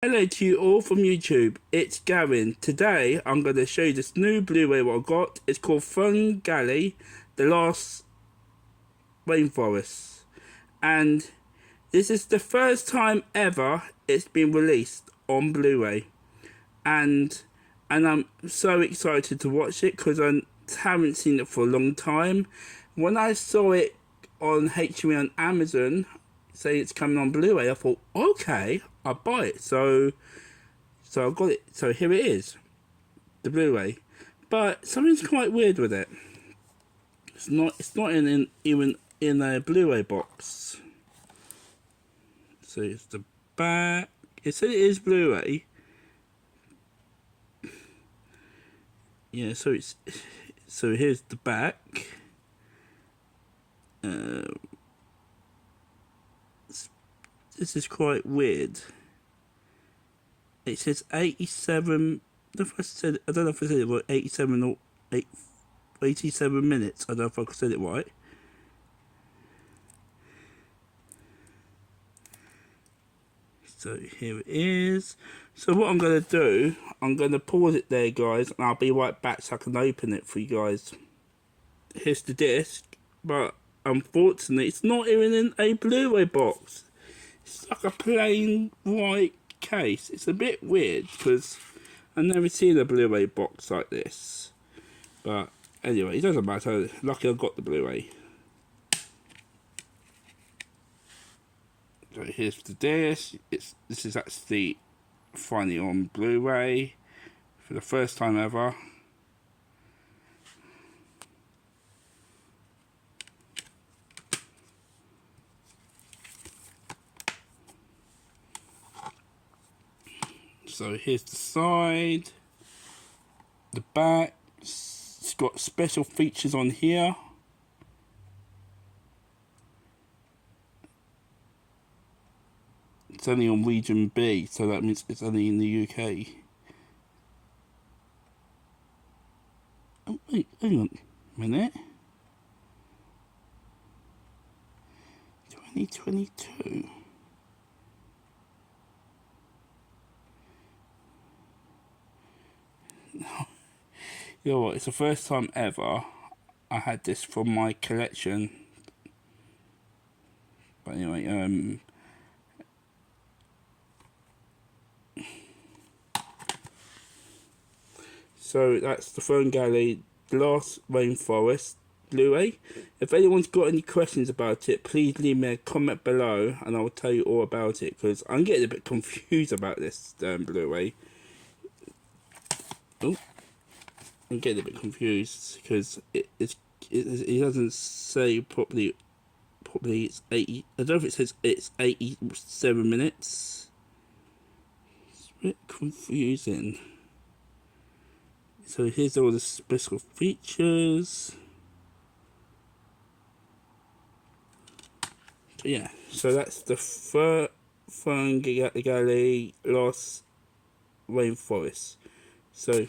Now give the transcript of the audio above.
Hello to you all from YouTube, it's Gavin. Today I'm going to show you this new Blu-ray what I got. It's called Gully, The Last Rainforest. And this is the first time ever it's been released on Blu-ray. And I'm so excited to watch it because I haven't seen it for a long time. When I saw it on HMV on Amazon, say it's coming on Blu-ray, I thought, okay, I'll buy it. So I got it. So here it is, the Blu-ray. But something's quite weird with it. It's not even in a Blu-ray box. So it's the back. It said it is Blu-ray. Yeah. So here's the back. This is quite weird. It says 87. I don't know if I said it right. 87 or 87 minutes. I don't know if I said it right. So here it is. So what I'm gonna do, I'm gonna pause it there, guys, and I'll be right back so I can open it for you guys. Here's the disc, but unfortunately, it's not even in a Blu-ray box. It's like a plain white case. It's a bit weird because I've never seen a Blu-ray box like this. But anyway, it doesn't matter. Lucky I got the Blu-ray. So here's the disc. This is actually finally on Blu-ray for the first time ever. So here's the side, the back. It's got special features on here. It's only on region B, so that means it's only in the UK. Oh wait, hang on a minute. 2022. You know what, it's the first time ever I had this from my collection. But anyway, so that's the Fern Gully, The Last Rainforest Blu-ray. If anyone's got any questions about it, please leave me a comment below and I will tell you all about it, because I'm getting a bit confused about this Blu-ray. Oh, I'm getting a bit confused because it doesn't say properly. It's 80. I don't know if it says it's 87 minutes. It's a bit confusing. So here's all the special features. So yeah, so that's the Fern Gully Lost Rainforest. So